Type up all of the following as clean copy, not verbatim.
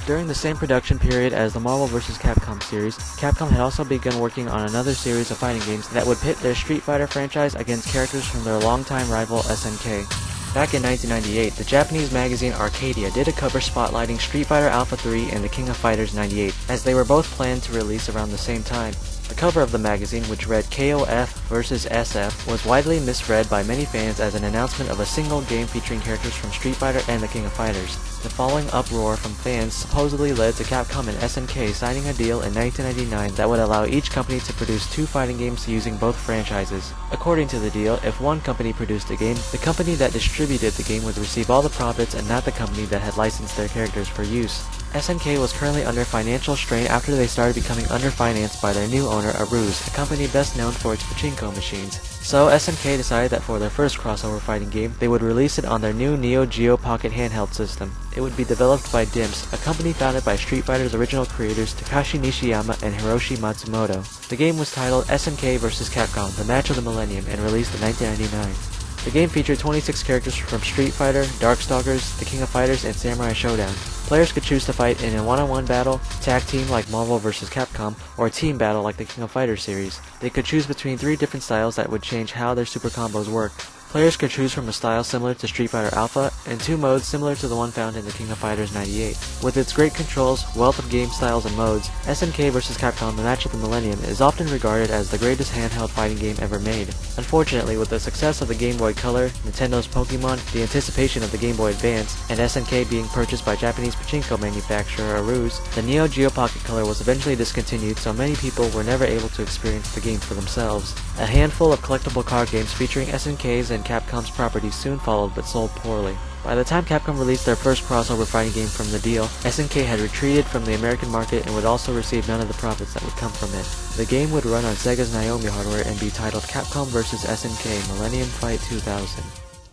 During the same production period as the Marvel vs. Capcom series, Capcom had also begun working on another series of fighting games that would pit their Street Fighter franchise against characters from their longtime rival SNK. Back in 1998, the Japanese magazine Arcadia did a cover spotlighting Street Fighter Alpha 3 and the King of Fighters 98, as they were both planned to release around the same time. The cover of the magazine, which read KOF vs SF, was widely misread by many fans as an announcement of a single game featuring characters from Street Fighter and the King of Fighters. The following uproar from fans supposedly led to Capcom and SNK signing a deal in 1999 that would allow each company to produce 2 fighting games using both franchises. According to the deal, if one company produced a game, the company that distributed the game would receive all the profits and not the company that had licensed their characters for use. SNK was currently under financial strain after they started becoming underfinanced by their new owner, Aruz, a company best known for its pachinko machines. So SNK decided that for their first crossover fighting game, they would release it on their new Neo Geo Pocket handheld system. It would be developed by DIMPS, a company founded by Street Fighter's original creators Takashi Nishiyama and Hiroshi Matsumoto. The game was titled SNK vs. Capcom: The Match of the Millennium and released in 1999. The game featured 26 characters from Street Fighter, Darkstalkers, The King of Fighters, and Samurai Showdown. Players could choose to fight in a one-on-one battle, tag team like Marvel vs. Capcom, or a team battle like the King of Fighters series. They could choose between 3 different styles that would change how their super combos work. Players could choose from a style similar to Street Fighter Alpha, and 2 modes similar to the one found in the King of Fighters 98. With its great controls, wealth of game styles and modes, SNK vs. Capcom: The Match of the Millennium is often regarded as the greatest handheld fighting game ever made. Unfortunately, with the success of the Game Boy Color, Nintendo's Pokemon, the anticipation of the Game Boy Advance, and SNK being purchased by Japanese pachinko manufacturer Aruz, the Neo Geo Pocket Color was eventually discontinued, so many people were never able to experience the game for themselves. A handful of collectible card games featuring SNK's and Capcom's properties soon followed but sold poorly. By the time Capcom released their first crossover fighting game from the deal, SNK had retreated from the American market and would also receive none of the profits that would come from it. The game would run on Sega's Naomi hardware and be titled Capcom vs. SNK Millennium Fight 2000.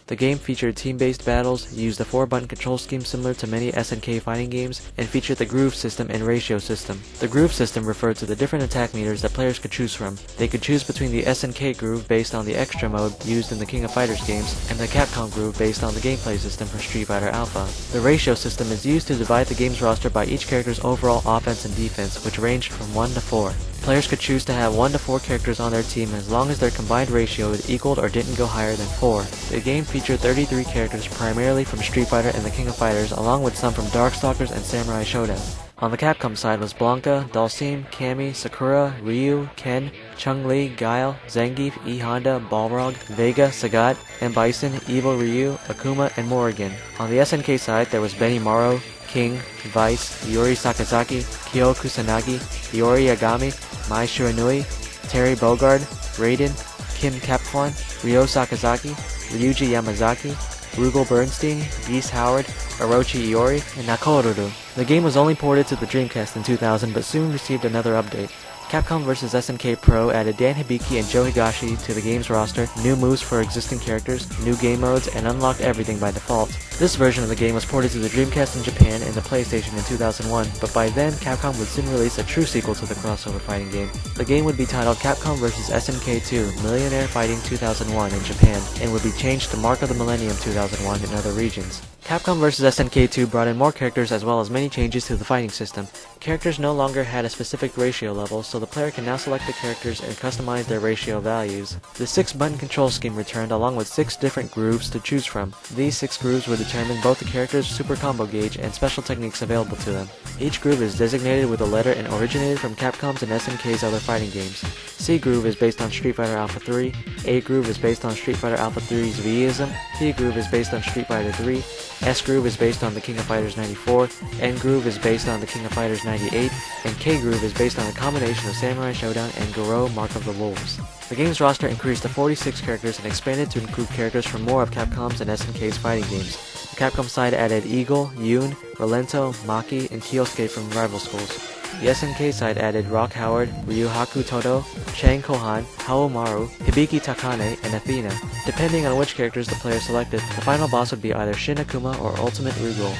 The game featured team-based battles, used a 4-button control scheme similar to many SNK fighting games, and featured the groove system and ratio system. The groove system referred to the different attack meters that players could choose from. They could choose between the SNK groove based on the extra mode used in the King of Fighters games, and the Capcom groove based on the gameplay system for Street Fighter Alpha. The ratio system is used to divide the game's roster by each character's overall offense and defense, which ranged from 1 to 4. Players could choose to have 1 to 4 characters on their team as long as their combined ratio equaled or didn't go higher than 4. The game featured 33 characters primarily from Street Fighter and the King of Fighters, along with some from Darkstalkers and Samurai Showdown. On the Capcom side was Blanca, Dhalsim, Cammy, Sakura, Ryu, Ken, Chun-Li, Guile, Zangief, E Honda, Balrog, Vega, Sagat, M. Bison, Evil Ryu, Akuma, and Morrigan. On the SNK side there was Benimaru, King, Vice, Yuri Sakazaki, Kyo Kusanagi, Iori Yagami, Mai Shiranui, Terry Bogard, Raiden, Kim Kaplan, Ryo Sakazaki, Ryuji Yamazaki, Rugal Bernstein, Geese Howard, Orochi Iori, and Nakoruru. The game was only ported to the Dreamcast in 2000 but soon received another update. Capcom vs. SNK Pro added Dan Hibiki and Joe Higashi to the game's roster, new moves for existing characters, new game modes, and unlocked everything by default. This version of the game was ported to the Dreamcast in Japan and the PlayStation in 2001, but by then Capcom would soon release a true sequel to the crossover fighting game. The game would be titled Capcom vs. SNK 2 Millionaire Fighting 2001 in Japan, and would be changed to Mark of the Millennium 2001 in other regions. Capcom vs. SNK 2 brought in more characters as well as many changes to the fighting system. Characters no longer had a specific ratio level, so the player can now select the characters and customize their ratio values. The 6-button control scheme returned along with 6 different grooves to choose from. These 6 grooves would determine both the character's super combo gauge and special techniques available to them. Each groove is designated with a letter and originated from Capcom's and SNK's other fighting games. C groove is based on Street Fighter Alpha 3, A groove is based on Street Fighter Alpha 3's Vism, P groove is based on Street Fighter 3, S groove is based on the King of Fighters 94, N groove is based on the King of Fighters 98, and K groove is based on a combination of Samurai Showdown and Garou Mark of the Wolves. The game's roster increased to 46 characters and expanded to include characters from more of Capcom's and SNK's fighting games. The Capcom side added Eagle, Yoon, Rolento, Maki, and Kyosuke from rival schools. The SNK side added Rock Howard, Ryuhaku Todo, Chang Kohan, Haomaru, Hibiki Takane, and Athena. Depending on which characters the player selected, the final boss would be either Shin Akuma or Ultimate Rugal.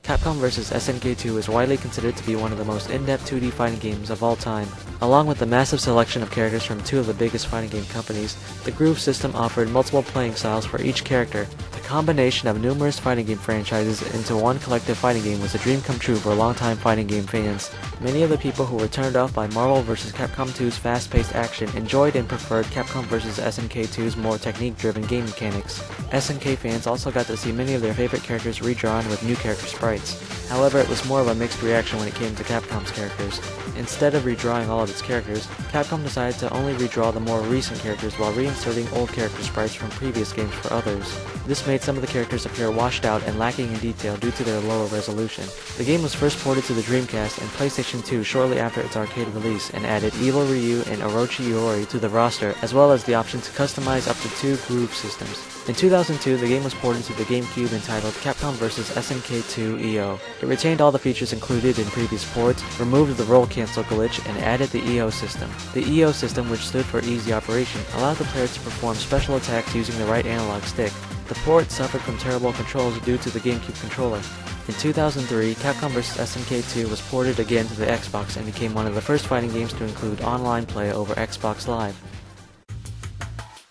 Capcom vs. SNK 2 is widely considered to be one of the most in-depth 2D fighting games of all time. Along with the massive selection of characters from 2 of the biggest fighting game companies, the groove system offered multiple playing styles for each character. The combination of numerous fighting game franchises into one collective fighting game was a dream come true for longtime fighting game fans. Many of the people who were turned off by Marvel vs. Capcom 2's fast-paced action enjoyed and preferred Capcom vs. SNK 2's more technique-driven game mechanics. SNK fans also got to see many of their favorite characters redrawn with new character sprites. However, it was more of a mixed reaction when it came to Capcom's characters. Instead of redrawing all of its characters, Capcom decided to only redraw the more recent characters while reinserting old character sprites from previous games for others. This made some of the characters appear washed out and lacking in detail due to their lower resolution. The game was first ported to the Dreamcast and PlayStation 2 shortly after its arcade release and added Evil Ryu and Orochi Iori to the roster, as well as the option to customize up to 2 groove systems. In 2002, the game was ported to the GameCube entitled Capcom vs. SNK 2 EO. It retained all the features included in previous ports, removed the roll cancel glitch, and added the EO system. The EO system, which stood for Easy Operation, allowed the player to perform special attacks using the right analog stick. The port suffered from terrible controls due to the GameCube controller. In 2003, Capcom vs. SNK 2 was ported again to the Xbox and became one of the first fighting games to include online play over Xbox Live.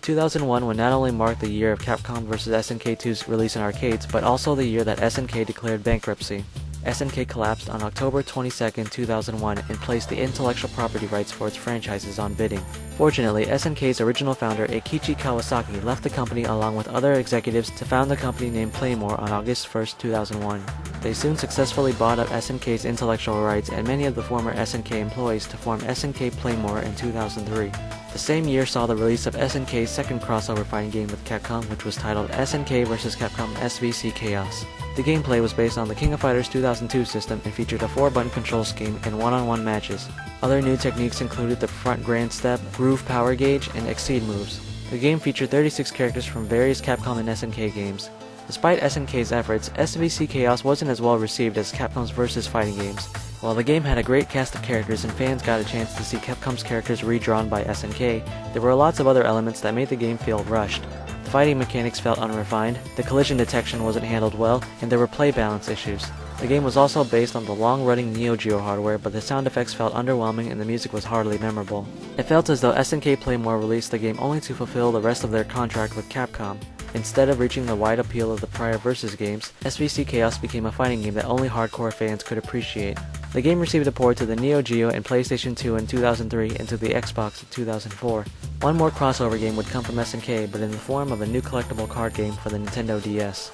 2001 would not only mark the year of Capcom vs. SNK 2's release in arcades, but also the year that SNK declared bankruptcy. SNK collapsed on October 22, 2001 and placed the intellectual property rights for its franchises on bidding. Fortunately, SNK's original founder Eikichi Kawasaki left the company along with other executives to found the company named Playmore on August 1, 2001. They soon successfully bought up SNK's intellectual rights and many of the former SNK employees to form SNK Playmore in 2003. The same year saw the release of SNK's second crossover fighting game with Capcom, which was titled SNK vs. Capcom SVC Chaos. The gameplay was based on the King of Fighters 2002 system and featured a 4-button control scheme and one-on-one matches. Other new techniques included the front grand step, groove power gauge, and exceed moves. The game featured 36 characters from various Capcom and SNK games. Despite SNK's efforts, SVC Chaos wasn't as well received as Capcom's Versus fighting games. While the game had a great cast of characters and fans got a chance to see Capcom's characters redrawn by SNK, there were lots of other elements that made the game feel rushed. The fighting mechanics felt unrefined, the collision detection wasn't handled well, and there were play balance issues. The game was also based on the long-running Neo Geo hardware, but the sound effects felt underwhelming and the music was hardly memorable. It felt as though SNK Playmore released the game only to fulfill the rest of their contract with Capcom. Instead of reaching the wide appeal of the prior Versus games, SVC Chaos became a fighting game that only hardcore fans could appreciate. The game received a port to the Neo Geo and PlayStation 2 in 2003 and to the Xbox in 2004. One more crossover game would come from SNK, but in the form of a new collectible card game for the Nintendo DS.